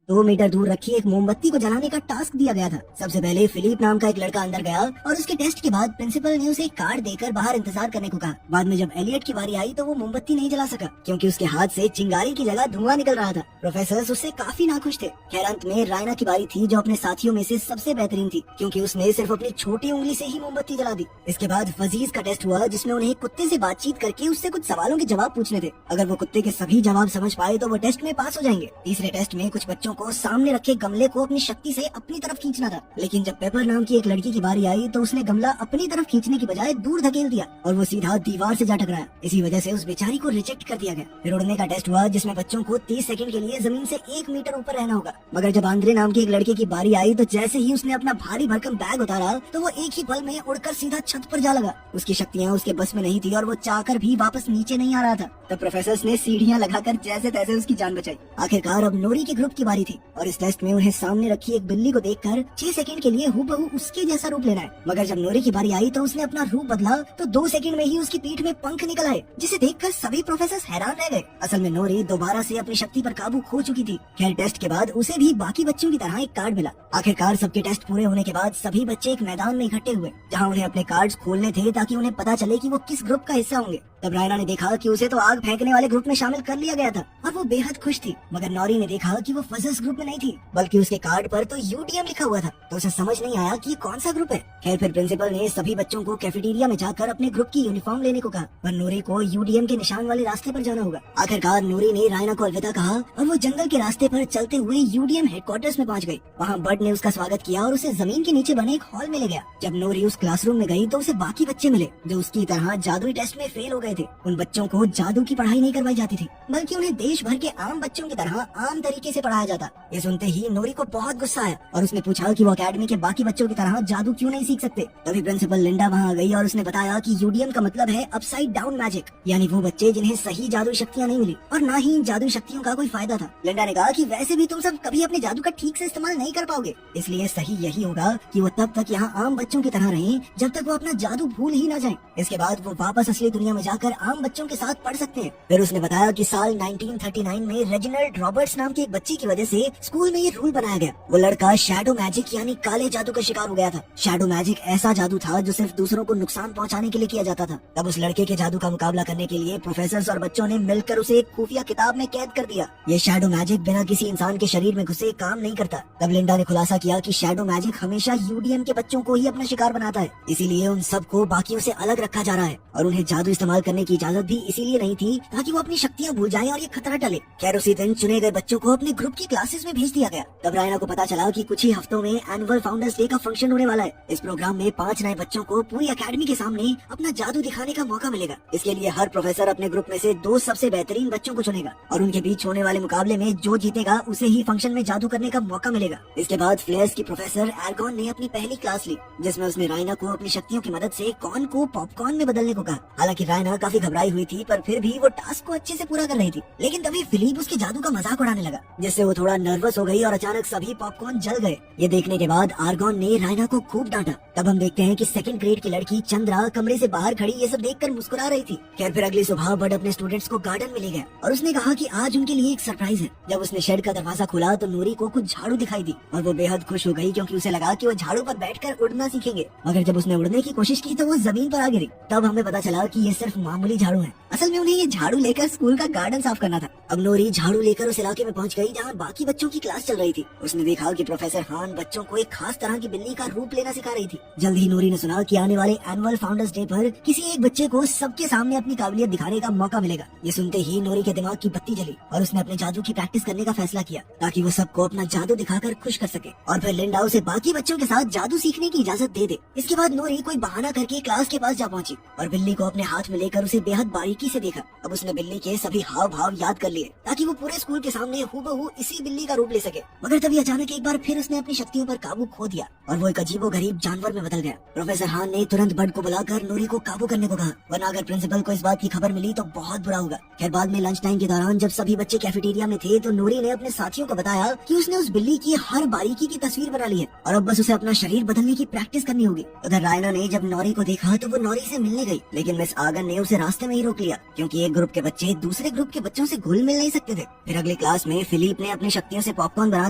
2 metre दूर रखी एक मोमबत्ती को जलाने का टास्क दिया गया था। सबसे पहले फिलिप नाम का एक लड़का अंदर गया और उसके टेस्ट के बाद प्रिंसिपल ने उसे कार्ड देकर बाहर इंतजार करने को कहा। बाद में जब एलियट की बारी आई तो वो मोमबत्ती नहीं जला सका क्योंकि उसके हाथ से चिंगारी की जगह धुआं निकल रहा था। प्रोफेसर उससे काफी नाखुश थे। खैर अंत में रायना की बारी थी जो अपने साथियों में से सबसे बेहतरीन थी क्योंकि उसने सिर्फ अपनी छोटी उंगली से ही मोमबत्ती जला दी। इसके बाद फजीज का टेस्ट हुआ जिसमें उन्हें कुत्ते से बातचीत करके उससे कुछ सवालों के जवाब पूछने थे। अगर वो कुत्ते के सभी जवाब समझ पाए तो वो टेस्ट में पास हो जाएंगे। तीसरे टेस्ट में कुछ बच्चों को सामने रखे गमले को अपनी शक्ति से अपनी तरफ खींचना था, लेकिन जब पेपर नाम की एक लड़की की बारी आई तो उसने गमला अपनी तरफ खींचने की बजाय दूर धकेल दिया और वो सीधा दीवार से जा टकराया। इसी वजह से उस बेचारी को रिजेक्ट कर दिया गया। फिर उड़ने का टेस्ट हुआ जिसमें बच्चों को 30 सेकंड के लिए जमीन से 1 मीटर ऊपर रहना होगा। मगर जब आंद्रे नाम की एक लड़के की बारी आई तो जैसे ही उसने अपना भारी भरकम बैग उतारा तो वो एक ही पल में उड़कर सीधा छत पर जा लगा। उसकी शक्तियाँ उसके बस में नहीं थी और वो चाहकर भी वापस नीचे नहीं आ रहा था। तब प्रोफेसर ने सीढ़ियाँ लगाकर जैसे तैसे उसकी जान बचाई। आखिरकार अब नोरी के ग्रुप की बारी थी और इस टेस्ट में उन्हें सामने रखी एक बिल्ली को देखकर 6 सेकंड के लिए हूबहू उसके जैसा रूप लेना है। मगर जब नोरी की बारी आई तो उसने अपना रूप बदला तो 2 सेकंड में ही उसकी पीठ में पंख निकल आए, जिसे देखकर सभी प्रोफेसर हैरान रह गए। असल में नोरी दोबारा से अपनी शक्ति पर काबू खो चुकी थी। खैर टेस्ट के बाद उसे भी बाकी बच्चों की तरह एक कार्ड मिला। आखिरकार सबके टेस्ट पूरे होने के बाद सभी बच्चे एक मैदान में इकट्ठे हुए जहाँ उन्हें अपने कार्ड्स खोलने थे ताकि उन्हें पता चले कि वो किस ग्रुप का हिस्सा होंगे। तब रायना ने देखा कि उसे तो आग फेंकने वाले ग्रुप में शामिल कर लिया गया था और वो बेहद खुश थी। मगर नौरी ने देखा कि वो फजल्स ग्रुप में नहीं थी बल्कि उसके कार्ड पर तो यूडीएम लिखा हुआ था, तो उसे समझ नहीं आया कि ये कौन सा ग्रुप है। खैर फिर प्रिंसिपल ने सभी बच्चों को कैफेटेरिया में जाकर अपने ग्रुप की यूनिफॉर्म लेने को कहा, पर नूरी को यूडीएम के निशान वाले रास्ते पर जाना होगा। आखिरकार नूरी ने रायना को अलविदा कहा और वो जंगल के रास्ते पर चलते हुए यूडीएम हेडक्वार्टर्स में पहुंच गई। वहाँ बर्ड ने उसका स्वागत किया और उसे जमीन के नीचे बने एक हॉल में ले गया। जब नूरी उस क्लासरूम में गई तो उसे बाकी बच्चे मिले जो उसकी तरह जादुई टेस्ट में फेल हो गए थे। उन बच्चों को जादू की पढ़ाई नहीं करवाई जाती थी बल्कि उन्हें देश भर के आम बच्चों की तरह आम तरीके से पढ़ाया जाता। ये सुनते ही नूरी को बहुत गुस्सा आया और उसने पूछा कि वो अकेडमी के बाकी बच्चों की तरह जादू क्यों नहीं सीख सकते। तभी प्रिंसिपल लिंडा वहाँ आ गई और उसने बताया कि यूडीएम का मतलब है अपसाइड डाउन मैजिक, यानी वो बच्चे जिन्हें सही जादू शक्तियाँ नहीं मिली और न ही इन जादू शक्तियों का कोई फायदा था। लिंडा ने कहा कि वैसे भी तुम सब कभी अपने जादू का ठीक से इस्तेमाल नहीं कर पाओगे, इसलिए सही यही होगा कि वो तब तक यहाँ आम बच्चों की तरह रहें जब तक वो अपना जादू भूल ही न जाएं। इसके बाद वो वापस असली दुनिया में जाकर आम बच्चों के साथ पढ़ सकते हैं। फिर उसने बताया कि साल 1939 में रेजिनाल्ड रॉबर्ट्स नाम के एक बच्चे की वजह से स्कूल में ये रूल बनाया गया। वो लड़का शैडो मैजिक यानी काले जादू का शिकार हो गया था। शैडो मैजिक ऐसा जादू था जो सिर्फ दूसरों को नुकसान पहुंचाने के लिए किया जाता था। तब उस लड़के के जादू का मुकाबला करने के लिए प्रोफेसर और बच्चों ने मिलकर उसे एक खुफिया किताब में कैद कर दिया। ये शैडो मैजिक बिना किसी इंसान के शरीर में घुसे काम नहीं करता। तब लिंडा ने खुलासा किया कि शैडो मैजिक हमेशा यूडीएम के बच्चों को ही अपना शिकार बनाता है, इसीलिए उन सबको बाकियों से अलग रखा जा रहा है और उन्हें जादू इस्तेमाल करने की इजाजत भी इसीलिए नहीं थी ताकि वो अपनी शक्तियाँ भूल जाएं और ये खतरा टले। खैर उसी दिन चुने गए बच्चों को अपने ग्रुप की क्लासेस में भेज दिया गया। तब रायना को पता चला कि कुछ ही हफ्तों में एनुअल फाउंडर्स डे का फंक्शन होने वाला है। इस प्रोग्राम में 5 नए बच्चों को पूरी अकेडमी के सामने अपना जादू दिखाने का मौका मिलेगा। इसके लिए हर प्रोफेसर अपने ग्रुप में से 2 सबसे बेहतरीन बच्चों को चुनेगा और उनके बीच होने वाले मुकाबले में जो जीतेगा उसे ही फंक्शन में जादू करने का मौका मिलेगा। इसके बाद फ्लेयर्स की प्रोफेसर एर्गॉन ने अपनी पहली क्लास ली जिसमें उसने रायना को अपनी शक्तियों की मदद से कॉर्न को पॉपकॉर्न में बदलने को कहा। हालांकि रायना काफी घबराई हुई थी पर फिर भी वो टास्क को अच्छे से पूरा कर रही थी। लेकिन तभी फिलिप उसके जादू का मजाक उड़ाने लगा जिससे वो थोड़ा नर्वस हो गई और अचानक सभी पॉपकॉर्न जल गए। ये देखने के बाद आर्गॉन ने रायना को खूब डांटा। तब हम देखते हैं कि 2nd ग्रेड की लड़की चंद्रा कमरे से बाहर खड़ी ये सब देखकर मुस्कुरा रही थी। खैर फिर अगली सुबह बर्ड अपने स्टूडेंट्स को गार्डन में ले गया और उसने कहा कि आज उनके लिए एक सरप्राइज है। जब उसने शेड का दरवाजा खोला तो नूरी को कुछ झाड़ू दिखाई दी और वो बेहद खुश हो गई क्योंकि उसे लगा कि वो झाड़ू पर बैठकर उड़ना सीखेंगे। मगर जब उसने उड़ने की कोशिश की तो वो जमीन पर आ गिरी। तब हमें पता चला कि ये सिर्फ मामूली झाड़ू है, असल में उन्हें ये झाड़ू लेकर स्कूल का गार्डन साफ करना था। अब नूरी झाड़ू लेकर उस इलाके में पहुंच गई जहाँ बाकी बच्चों की क्लास चल रही थी। उसने देखा कि प्रोफेसर हान बच्चों को एक खास तरह की बिल्ली का रूप लेना सिखा रही थी। जल्द ही नूरी ने सुना कि आने वाले एनुअल फाउंडर्स डे पर किसी एक बच्चे को सबके सामने अपनी काबिलियत दिखाने का मौका मिलेगा। ये सुनते ही नूरी के दिमाग की बत्ती जली और उसने अपने जादू की प्रैक्टिस करने का फैसला किया ताकि वो सबको अपना जादू दिखाकर खुश कर सके और फिर लिंडा उसे बाकी बच्चों के साथ जादू सीखने की इजाजत दे दे। इसके बाद नूरी कोई बहाना करके क्लास के पास जा पहुंची और बिल्ली को अपने हाथ में लेकर उसे बेहद बारीकी से देखा। अब उसने बिल्ली के सभी हाव भाव याद कर लिए ताकि वो पूरे स्कूल के सामने हूबहू इसी बिल्ली का रूप ले सके। मगर तभी अचानक एक बार फिर उसने अपनी शक्तियों पर काबू खो दिया और वो एक अजीबोगरीब जानवर में बदल गया। प्रोफेसर हान ने तुरंत बर्ड को बुलाकर नूरी को काबू करने को कहा, वरना अगर प्रिंसिपल को इस बात की खबर मिली तो बहुत बुरा होगा। खैर बाद में लंच टाइम के दौरान जब सभी बच्चे कैफेटेरिया में थे तो नूरी ने अपने साथियों को बताया कि उसने उस बिल्ली की हर बारीकी की तस्वीर बना ली है और अब बस उसे अपना शरीर बदलने की प्रैक्टिस करनी होगी। उधर रायना ने जब नौरी को देखा तो वो नौरी से मिलने गई, लेकिन मिस आगन ने उसे रास्ते में ही रोक लिया, क्योंकि एक ग्रुप के बच्चे दूसरे ग्रुप के बच्चों से घुल मिल नहीं सकते थे। फिर अगली क्लास में फिलिप ने अपनी शक्तियों से पॉपकॉर्न बना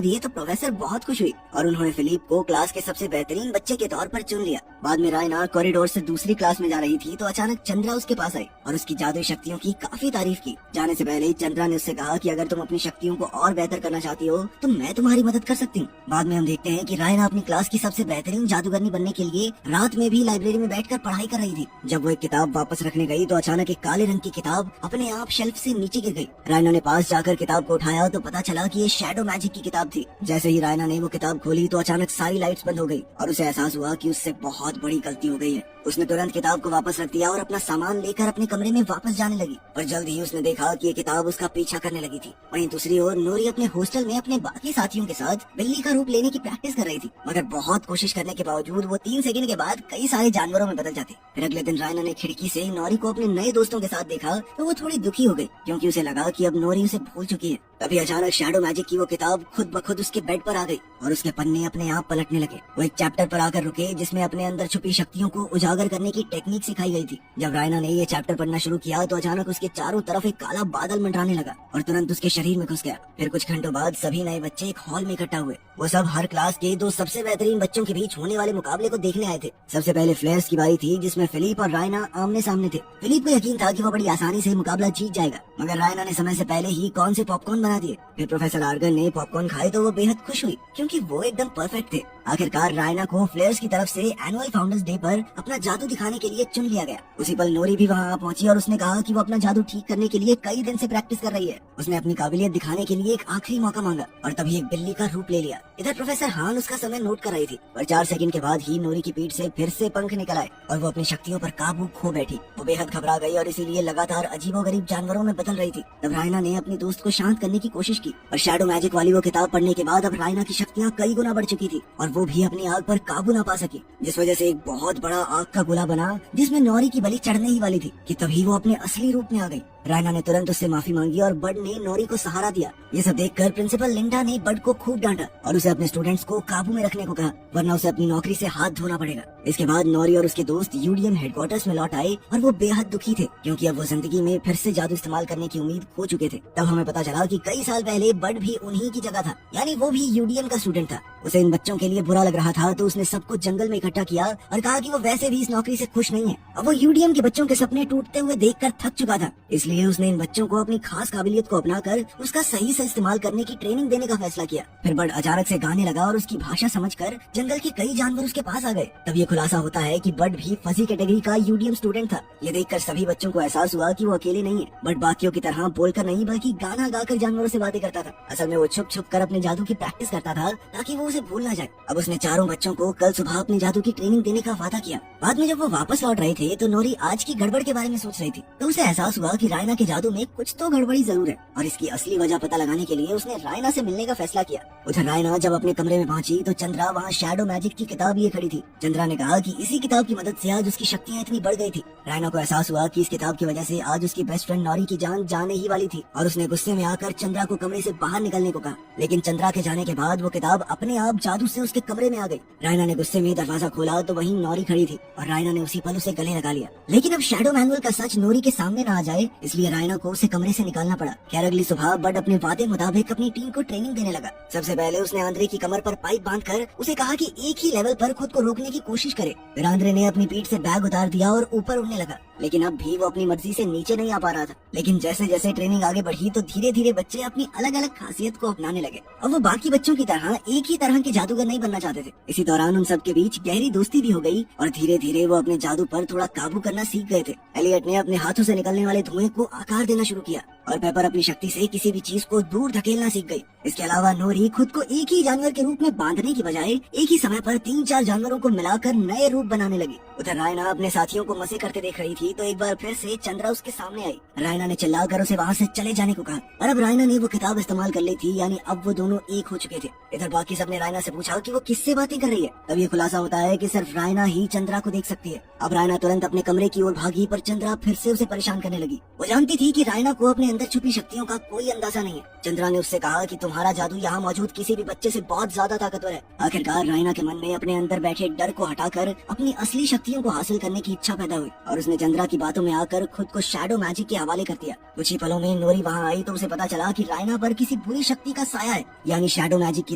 दिए तो प्रोफेसर बहुत खुश हुई और उन्होंने फिलिप को क्लास के सबसे बेहतरीन बच्चे के तौर पर चुन लिया। बाद में रायना कॉरिडोर से दूसरी क्लास में जा रही थी तो अचानक चंद्रा उसके पास आई और उसकी जादुई शक्तियों की काफी तारीफ की। जाने से पहले चंद्रा ने उससे कहा कि अगर तुम अपनी शक्तियों को और बेहतर करना चाहती हो तो मैं तुम्हारी मदद कर सकती हूँ। बाद में हम देखते हैं कि रायना अपनी क्लास की सबसे बेहतरीन जादूगरनी बनने के लिए रात में भी लाइब्रेरी में बैठकर पढ़ाई कर रही थी। जब वो एक किताब वापस रखने गई तो अचानक एक काले रंग की किताब अपने आप शेल्फ से नीचे गिर गई। रायना ने पास जाकर किताब को उठाया तो पता चला कि ये शैडो मैजिक की किताब थी। जैसे ही रायना ने वो किताब खोली तो अचानक सारी लाइट्स बंद हो गई और उसे एहसास हुआ कि उससे बहुत बड़ी गलती हो गई है। उसने तुरंत किताब को वापस रख दिया और अपना सामान लेकर अपने कमरे में वापस जाने लगी, पर जल्द ही उसने देखा कि ये किताब उसका पीछा करने लगी थी। वहीं दूसरी ओर नोरी अपने हॉस्टल में अपने बाकी साथियों के साथ बिल्ली का रूप लेने की प्रैक्टिस कर रही थी, मगर बहुत कोशिश करने के बावजूद वो 3 सेकंड के बाद कई सारे जानवरों में बदल जाती। फिर अगले दिन रायना ने खिड़की से नोरी को अपने नए दोस्तों के साथ देखा तो वो थोड़ी दुखी हो गई, क्योंकि उसे लगा कि अब नोरी उसे भूल चुकी है। तभी अचानक शैडो मैजिक की वो किताब खुद ब खुद उसके बेड पर आ गई और उसके पन्ने अपने आप पलटने लगे। वो एक चैप्टर पर आकर रुके जिसमें अपने अंदर छुपी शक्तियों को उजागर करने की टेक्निक सिखाई गई थी। जब रायना ने ये चैप्टर पढ़ना शुरू किया तो अचानक उसके चारों तरफ एक काला बादल मंडराने लगा और तुरंत उसके शरीर में घुस गया। फिर कुछ घंटों बाद सभी नए बच्चे एक हॉल में इकट्ठा हुए। वो सब हर क्लास के 2 सबसे बेहतरीन बच्चों के बीच होने वाले मुकाबले को देखने आए थे। सबसे पहले फ्लेयर्स की बारी थी, जिसमें फिलिप और रायना आमने सामने थे। फिलिप को यकीन था कि वो बड़ी आसानी से मुकाबला जीत जाएगा, मगर रायना ने समय से पहले ही कौन से पॉपकॉर्न बना दिए। फिर प्रोफेसर आर्गन ने पॉपकॉर्न खाए तो वो बेहद खुश हुई, क्योंकि वो एकदम परफेक्ट थे। आखिरकार रायना को फ्लेयर्स की तरफ से एनुअल फाउंडर्स डे पर अपना जादू दिखाने के लिए चुन लिया गया। उसी पल नोरी भी वहाँ पहुंची और उसने कहा कि वो अपना जादू ठीक करने के लिए कई दिन से प्रैक्टिस कर रही है। उसने अपनी काबिलियत दिखाने के लिए एक आखिरी मौका मांगा और तभी एक बिल्ली का रूप ले लिया। इधर प्रोफेसर हान उसका समय नोट कर रही थी, पर 4 सेकंड के बाद ही नोरी की पीठ से फिर से पंख निकल आए और वो अपनी शक्तियों पर काबू खो बैठी। वो बेहद घबरा गई और इसीलिए लगातार अजीबोगरीब जानवरों में बदल रही थी। तब रायना ने अपनी दोस्त को शांत करने की कोशिश की और शैडो मैजिक वाली वो किताब पढ़ने के बाद अब रायना की शक्तियाँ कई गुना बढ़ चुकी थी और वो भी अपनी आग पर काबू न पा सकी, जिस वजह से एक बहुत बड़ा आग का गोला बना जिसमें नोरी की बलि चढ़ने ही वाली थी कि तभी वो अपने असली रूप में आ गई। रायना ने तुरंत उससे माफी मांगी और बड ने नोरी को सहारा दिया। ये सब देखकर प्रिंसिपल लिंडा ने बड को खूब डांटा और उसे अपने स्टूडेंट्स को काबू में रखने को कहा, वरना उसे अपनी नौकरी से हाथ धोना पड़ेगा। इसके बाद नोरी और उसके दोस्त यूडीएम हेडक्वार्टर्स में लौट आए और वो बेहद दुखी थे, क्योंकि अब वो जिंदगी में फिर से जादू इस्तेमाल करने की उम्मीद खो चुके थे। तब हमें पता चला कि कई साल पहले बड भी उन्हीं की जगह था, यानी वो भी यूडीएम का स्टूडेंट था। उसे इन बच्चों के लिए बुरा लग रहा था तो उसने सबको जंगल में इकट्ठा किया और कहा कि वो वैसे भी इस नौकरी से खुश नहीं है। अब वो यूडीएम के बच्चों के सपने टूटते हुए देखकर थक चुका था, इसलिए उसने इन बच्चों को अपनी खास काबिलियत को अपनाकर उसका सही से इस्तेमाल करने की ट्रेनिंग देने का फैसला किया। फिर बड अचानक से गाने लगा और उसकी भाषा समझकर जंगल के कई जानवर उसके पास आ गए। तब ये खुलासा होता है कि बड भी फजी कैटेगरी का यूडीएम स्टूडेंट था। ये देखकर सभी बच्चों को एहसास हुआ कि वो अकेले नहीं है। बड बाकियों की तरह बोलकर नहीं बल्कि गाना गाकर जानवरों से बातें करता था। असल में वो छुप छुप कर अपने जादू की प्रैक्टिस करता था ताकि वो उसे भूल ना जाए। अब उसने चारों बच्चों को कल सुबह अपने जादू की ट्रेनिंग देने का वादा किया। बाद में जब वो वापस लौट रहे थे तो नोरी आज की गड़बड़ के बारे में सोच रही थी, तो उसे एहसास हुआ कि रायना के जादू में कुछ तो गड़बड़ी जरूर है और इसकी असली वजह पता लगाने के लिए उसने रायना से मिलने का फैसला किया। उधर रायना जब अपने कमरे में पहुंची तो चंद्रा वहाँ शैडो मैजिक की किताब लिए खड़ी थी। चंद्रा ने कहा कि इसी किताब की मदद से आज उसकी शक्तियाँ इतनी बढ़ गई थी। रायना को एहसास हुआ कि इस किताब की वजह से आज उसकी बेस्ट फ्रेंड नोरी की जान जाने ही वाली थी और उसने गुस्से में आकर चंद्रा को कमरे से बाहर निकलने को कहा, लेकिन चंद्रा के जाने के बाद वो किताब अपने आप जादू से उसके कमरे में आ गई। रायना ने गुस्से में दरवाजा खोला तो वहीं नोरी खड़ी थी और रायना ने उसी पल उसे गले लगा लिया। लेकिन अब शैडो मैनुअल का सच नोरी के सामने न आ जाए, इसलिए रायना को उसे कमरे से निकालना पड़ा। खैर अगली सुबह बड अपने वादे मुताबिक अपनी टीम को ट्रेनिंग देने लगा। सबसे पहले उसने आंद्रे की कमर पर पाइप बांधकर उसे कहा कि एक ही लेवल पर खुद को रोकने की कोशिश करे। फिर आंद्रे ने अपनी पीठ से बैग उतार दिया और ऊपर उड़ने लगा, लेकिन अब भी वो अपनी मर्जी से नीचे नहीं आ पा रहा था। लेकिन जैसे जैसे ट्रेनिंग आगे बढ़ी तो धीरे धीरे बच्चे अपनी अलग अलग खासियत को अपनाने लगे। अब वो बाकी बच्चों की तरह एक ही तरह के जादूगर नहीं बनना चाहते थे। इसी दौरान उन सब के बीच गहरी दोस्ती भी हो गई और धीरे धीरे वो अपने जादू पर थोड़ा काबू करना सीख गए थे। एलियट ने अपने हाथों से निकलने वाले धुएं को आकार देना शुरू किया और पेपर अपनी शक्ति से किसी भी चीज को दूर धकेलना सीख गई। इसके अलावा नोरी खुद को एक ही जानवर के रूप में बांधने की बजाय एक ही समय पर 3-4 जानवरों को मिलाकर नए रूप बनाने लगी। उधर रायना अपने साथियों को मजे करते देख रही थी तो एक बार फिर से चंद्रा उसके सामने आई। रायना ने चिल्लाकर उसे वहाँ से चले जाने को कहा और अब रायना ने वो किताब इस्तेमाल कर ली थी, यानी अब वो दोनों एक हो चुके थे। इधर बाकी सबने रायना से पूछा कि वो किससे बातें कर रही है। तब ये खुलासा होता है कि सिर्फ रायना ही चंद्रा को देख सकती है। अब रायना तुरंत अपने कमरे की ओर भागी, पर चंद्रा फिर से उसे परेशान करने लगी। वो जानती थी कि रायना को अपने अंदर छुपी शक्तियों का कोई अंदाजा नहीं है। चंद्रा ने उससे कहा कि तुम्हारा जादू यहाँ मौजूद किसी भी बच्चे से बहुत ज्यादा ताकतवर है। आखिरकार रायना के मन में अपने अंदर बैठे डर को हटाकर अपनी असली शक्तियों को हासिल करने की इच्छा पैदा हुई और उसने चंद्रा की बातों में आकर खुद को शैडो मैजिक के हवाले कर दिया। कुछ ही पलों में नोरी वहाँ आई तो उसे पता चला कि रायना पर किसी बुरी शक्ति का साया है, यानी शैडो मैजिक की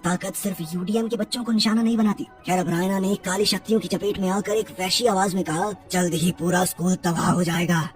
ताकत सिर्फ यूडीएम के बच्चों को निशाना नहीं बनाती। खैर अब रायना ने काली शक्तियों की चपेट में आकर एक वैशी आवाज में कहा, जल्द ही पूरा स्कूल तबाह हो जाएगा,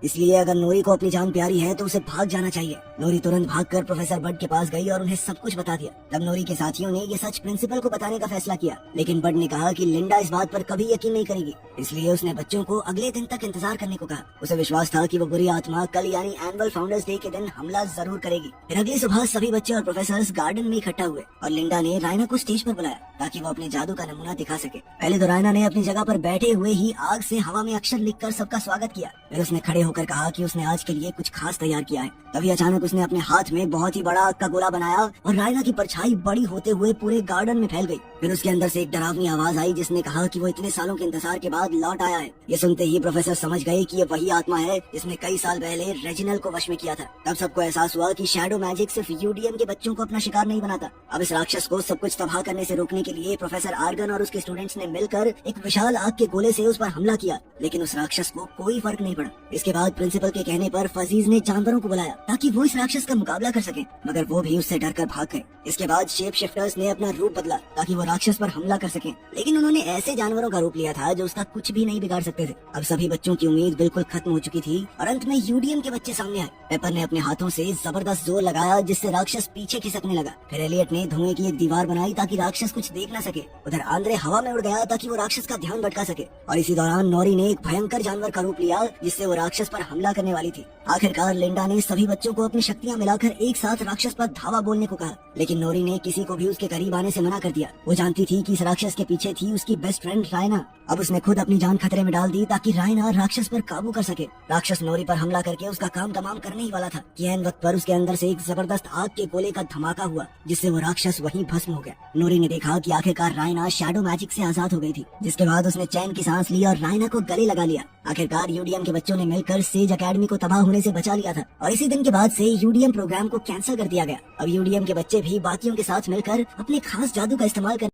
इसलिए अगर नोरी को अपनी जान प्यारी है तो उसे भाग जाना चाहिए। नोरी तुरंत भागकर प्रोफेसर बड के पास गई और उन्हें सब कुछ बता दिया। तब नोरी के साथियों ने ये सच प्रिंसिपल को बताने का फैसला किया, लेकिन बड ने कहा कि लिंडा इस बात पर कभी यकीन नहीं करेगी, इसलिए उसने बच्चों को अगले दिन तक इंतजार करने को कहा। उसे विश्वास था कि वो बुरी आत्मा कल यानी एनुअल फाउंडर्स डे के दिन हमला जरूर करेगी। फिर अगली सुबह सभी बच्चे और प्रोफेसर गार्डन में इकट्ठा हुए और लिंडा ने रायना को स्टेज पर बुलाया ताकि वो अपने जादू का नमूना दिखा सके। पहले तो रायना ने अपनी जगह पर बैठे हुए ही आग से हवा में अक्षर लिखकर सबका स्वागत किया। फिर उसने खड़े होकर कहा कि उसने आज के लिए कुछ खास तैयार किया है। तभी अचानक उसने अपने हाथ में बहुत ही बड़ा आग का गोला बनाया और रायना की परछाई बड़ी होते हुए पूरे गार्डन में फैल गई। फिर उसके अंदर से एक डरावनी आवाज आई जिसने कहा कि वो इतने सालों के इंतजार के बाद लौट आया है। ये सुनते ही प्रोफेसर समझ गए कि ये वही आत्मा है जिसने कई साल पहले रेजिनल को वश में किया था। तब सबको एहसास हुआ कि शैडो मैजिक सिर्फ यूडीएम के बच्चों को अपना शिकार नहीं बनाता। अब इस राक्षस को सब कुछ तबाह करने से रोकने के लिए प्रोफेसर आर्गन और उसके स्टूडेंट्स ने मिलकर एक विशाल आग के गोले से उस पर हमला किया, लेकिन उस राक्षस को कोई फर्क नहीं पड़ा। इसके बाद प्रिंसिपल के कहने पर फजीज ने जानवरों को बुलाया ताकि वो इस राक्षस का मुकाबला कर सके, मगर वो भी उससे डरकर भाग गए। इसके बाद शेप शिफ्टर्स ने अपना रूप बदला ताकि वो राक्षस पर हमला कर सके, लेकिन उन्होंने ऐसे जानवरों का रूप लिया था जो उसका कुछ भी नहीं बिगाड़ सकते थे। अब सभी बच्चों की उम्मीद बिल्कुल खत्म हो चुकी थी और अंत में यूडीएम के बच्चे सामने आए। पेपर ने अपने हाथों से जबरदस्त जोर लगाया जिससे राक्षस पीछे खिसकने लगा। फिर एलियट ने धुएं की एक दीवार बनाई ताकि राक्षस कुछ देख न सके। उधर आंद्रे हवा में उड़ गया ताकि वो राक्षस का ध्यान भटका सके और इसी दौरान नोरी ने एक भयंकर जानवर का रूप लिया जिससे वो राक्षस पर हमला करने वाली थी। आखिरकार लिंडा ने सभी बच्चों को अपनी शक्तियां मिलाकर एक साथ राक्षस पर धावा बोलने को कहा, लेकिन नोरी ने किसी को भी उसके करीब आने से मना कर दिया। वो जानती थी कि इस राक्षस के पीछे थी उसकी बेस्ट फ्रेंड रायना। अब उसने खुद अपनी जान खतरे में डाल दी ताकि रायना राक्षस पर काबू कर सके। राक्षस नोरी पर हमला करके उसका काम तमाम करने ही वाला था कि ऐन वक्त पर उसके अंदर से एक जबरदस्त आग के गोले का धमाका हुआ जिससे वो राक्षस वहीं भस्म हो गया। नोरी ने देखा कि आखिरकार रायना शैडो मैजिक से आजाद हो गई थी, जिसके बाद उसने चैन की सांस ली और रायना को गले लगा लिया। आखिरकार यूडीएम के बच्चों ने मिलकर सेज एकेडमी को तबाह होने से बचा लिया था और इसी दिन के बाद से यूडीएम प्रोग्राम को कैंसिल कर दिया गया। अब यूडीएम के बच्चे भी बाकियों के साथ मिलकर अपने खास जादू का इस्तेमाल कर